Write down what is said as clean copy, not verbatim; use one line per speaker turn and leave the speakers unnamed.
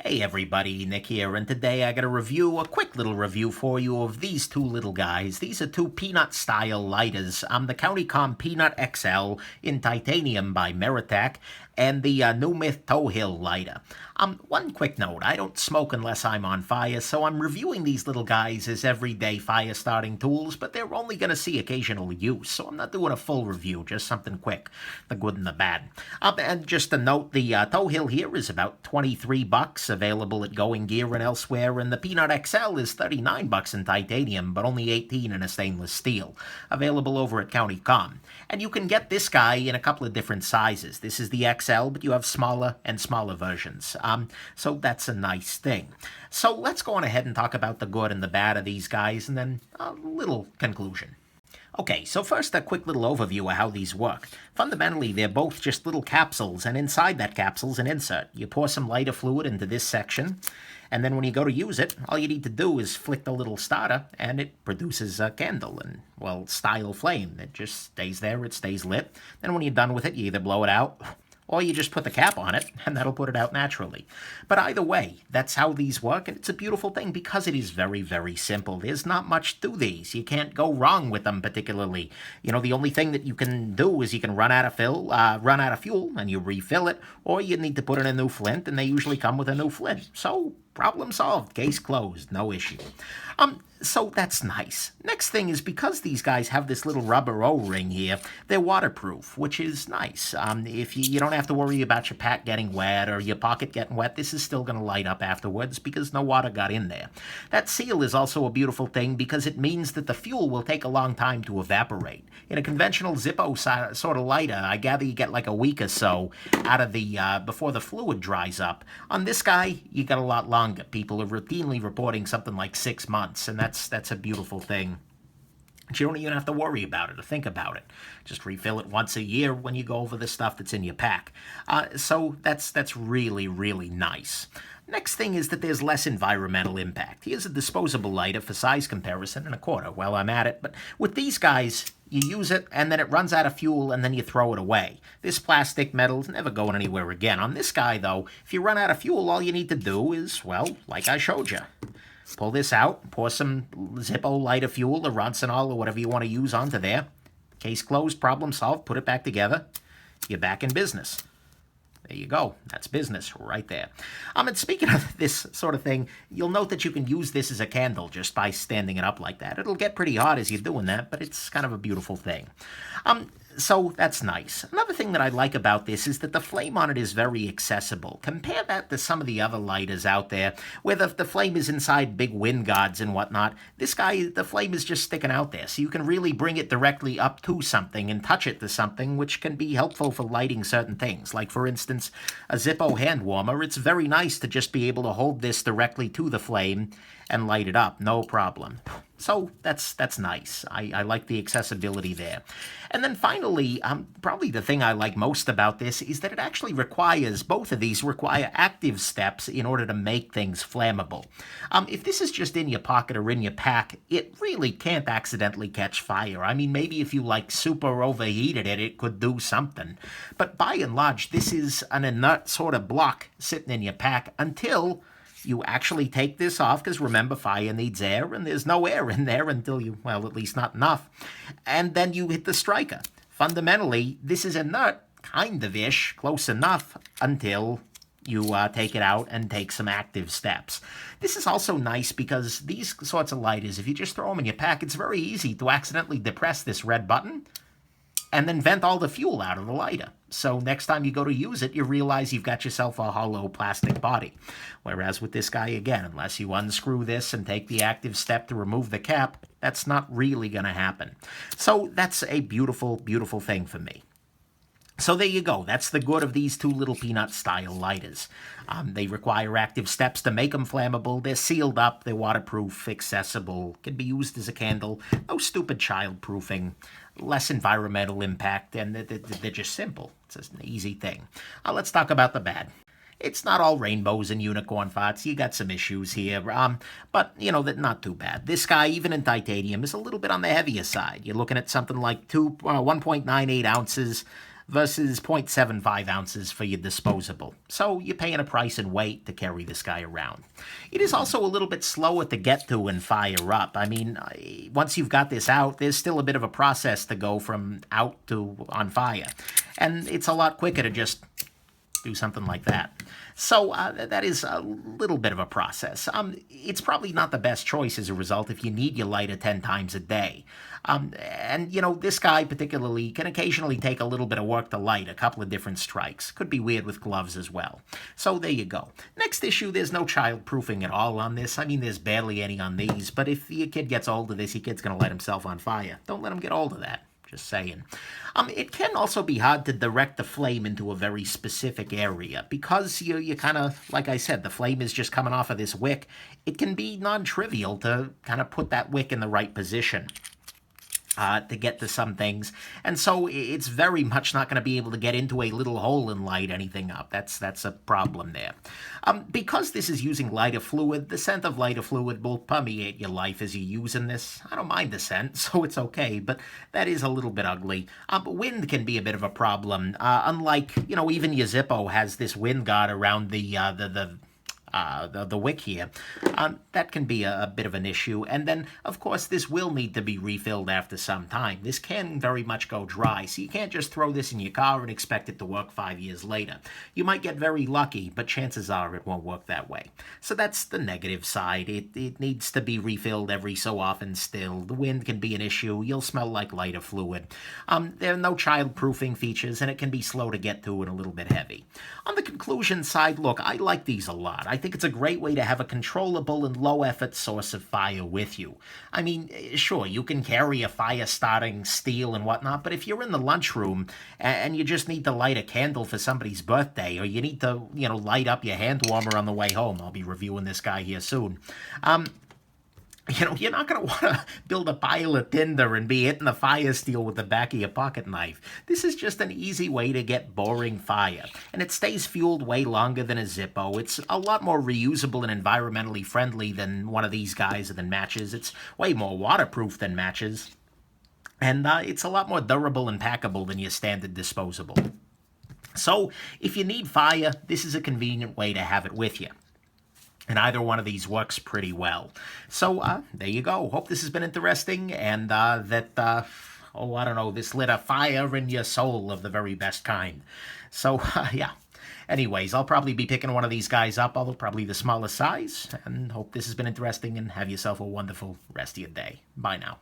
Hey everybody, Nick here, and today I got a quick little review for you of these two little guys. These are two peanut-style lighters. The County-Com Peanut XL in titanium by Maratac, and the NuMyth Tohil lighter. One quick note, I don't smoke unless I'm on fire, so I'm reviewing these little guys as everyday fire-starting tools, but they're only going to see occasional use, so I'm not doing a full review, just something quick, the good and the bad. And just a note, the Tohil here is about 23 bucks, available at Going Gear and elsewhere, and the Peanut XL is 39 bucks in titanium, but only 18 in a stainless steel, available over at County Com. And you can get this guy in a couple of different sizes. This is the XL, but you have smaller and smaller versions. So that's a nice thing. So let's go on ahead and talk about the good and the bad of these guys, and then a little conclusion. Okay, so first a quick little overview of how these work. Fundamentally, they're both just little capsules, and inside that capsule's an insert. You pour some lighter fluid into this section, and then when you go to use it, all you need to do is flick the little starter, and it produces a candle, and, well, style flame. It just stays there, it stays lit. Then when you're done with it, you either blow it out, or you just put the cap on it, and that'll put it out naturally. But either way, that's how these work, and it's a beautiful thing because it is very, very simple. There's not much to these. You can't go wrong with them particularly. You know, the only thing that you can do is you can run out of fuel, and you refill it, or you need to put in a new flint, and they usually come with a new flint. So, problem solved, case closed, no issue. So that's nice. Next thing is because these guys have this little rubber O-ring here, they're waterproof, which is nice. If you don't have to worry about your pack getting wet or your pocket getting wet, this is still going to light up afterwards because no water got in there. That seal is also a beautiful thing because it means that the fuel will take a long time to evaporate. In a conventional Zippo sort of lighter, I gather you get like a week or so out of the before the fluid dries up. On this guy, you got a lot longer. People are routinely reporting something like 6 months, and that's a beautiful thing. You don't even have to worry about it or think about it. Just refill it once a year when you go over the stuff that's in your pack. So that's really, really nice. Next thing is that there's less environmental impact. Here's a disposable lighter for size comparison and a quarter while I'm at it. But with these guys, you use it and then it runs out of fuel and then you throw it away. This plastic metal's never going anywhere again. On this guy, though, if you run out of fuel, all you need to do is, well, like I showed you. Pull this out, pour some Zippo lighter fuel or Roncinol or whatever you want to use onto there. Case closed, problem solved, put it back together. You're back in business. There you go. That's business right there. And speaking of this sort of thing, you'll note that you can use this as a candle just by standing it up like that. It'll get pretty hot as you're doing that, but it's kind of a beautiful thing. So that's nice. Another thing that I like about this is that the flame on it is very accessible. Compare that to some of the other lighters out there where the flame is inside big wind guards and whatnot. This guy, the flame is just sticking out there, so you can really bring it directly up to something and touch it to something, which can be helpful for lighting certain things. Like, for instance, a Zippo hand warmer. It's very nice to just be able to hold this directly to the flame and light it up, no problem. So that's nice. I like the accessibility there. And then finally, probably the thing I like most about this is that it actually requires, both of these require active steps in order to make things flammable. If this is just in your pocket or in your pack, it really can't accidentally catch fire. I mean, maybe if you like super overheated it, it could do something. But by and large, this is an inert sort of block sitting in your pack until you actually take this off, because remember, fire needs air, and there's no air in there until you, well, at least not enough. And then you hit the striker. Fundamentally, this is inert, kind of-ish, close enough, until you take it out and take some active steps. This is also nice because these sorts of lighters, if you just throw them in your pack, it's very easy to accidentally depress this red button and then vent all the fuel out of the lighter. So next time you go to use it, you realize you've got yourself a hollow plastic body. Whereas with this guy, again, unless you unscrew this and take the active step to remove the cap, that's not really going to happen. So that's a beautiful, beautiful thing for me. So there you go. That's the good of these two little peanut-style lighters. They require active steps to make them flammable. They're sealed up. They're waterproof, accessible, can be used as a candle. No stupid child-proofing, less environmental impact, and they're just simple. It's an easy thing. Let's talk about the bad. It's not all rainbows and unicorn farts. You got some issues here, but, you know, that not too bad. This guy, even in titanium, is a little bit on the heavier side. You're looking at something like 1.98 ounces versus 0.75 ounces for your disposable. So you're paying a price and weight to carry this guy around. It is also a little bit slower to get to and fire up. I mean, once you've got this out, there's still a bit of a process to go from out to on fire. And it's a lot quicker to just do something like that. So that is a little bit of a process. It's probably not the best choice as a result if you need your lighter 10 times a day. And, you know, this guy particularly can occasionally take a little bit of work to light, a couple of different strikes. Could be weird with gloves as well. So there you go. Next issue, there's no child-proofing at all on this. I mean, there's barely any on these, but if your kid gets hold of this, your kid's going to light himself on fire. Don't let him get hold of that. Just saying. It can also be hard to direct the flame into a very specific area because you kind of, like I said, the flame is just coming off of this wick. It can be non-trivial to kind of put that wick in the right position to get to some things. And so it's very much not going to be able to get into a little hole and light anything up. That's a problem there. Because this is using lighter fluid, the scent of lighter fluid will permeate your life as you're using this. I don't mind the scent, so it's okay, but that is a little bit ugly. Wind can be a bit of a problem. Unlike, you know, even your Zippo has this wind guard around the wick here. That can be a bit of an issue. And then, of course, this will need to be refilled after some time. This can very much go dry, so you can't just throw this in your car and expect it to work 5 years later. You might get very lucky, but chances are it won't work that way. So that's the negative side. It needs to be refilled every so often still. The wind can be an issue. You'll smell like lighter fluid. There are no child-proofing features, and it can be slow to get to and a little bit heavy. On the conclusion side, look, I like these a lot. I think it's a great way to have a controllable and low-effort source of fire with you. I mean, sure, you can carry a fire-starting steel and whatnot, but if you're in the lunchroom and you just need to light a candle for somebody's birthday, or you need to, you know, light up your hand warmer on the way home, I'll be reviewing this guy here soon, you know, you're not going to want to build a pile of tinder and be hitting the fire steel with the back of your pocket knife. This is just an easy way to get boring fire. And it stays fueled way longer than a Zippo. It's a lot more reusable and environmentally friendly than one of these guys or than matches. It's way more waterproof than matches. And it's a lot more durable and packable than your standard disposable. So if you need fire, this is a convenient way to have it with you. And either one of these works pretty well. So, there you go. Hope this has been interesting and I don't know, this lit a fire in your soul of the very best kind. So, yeah. Anyways, I'll probably be picking one of these guys up, although probably the smallest size. And hope this has been interesting and have yourself a wonderful rest of your day. Bye now.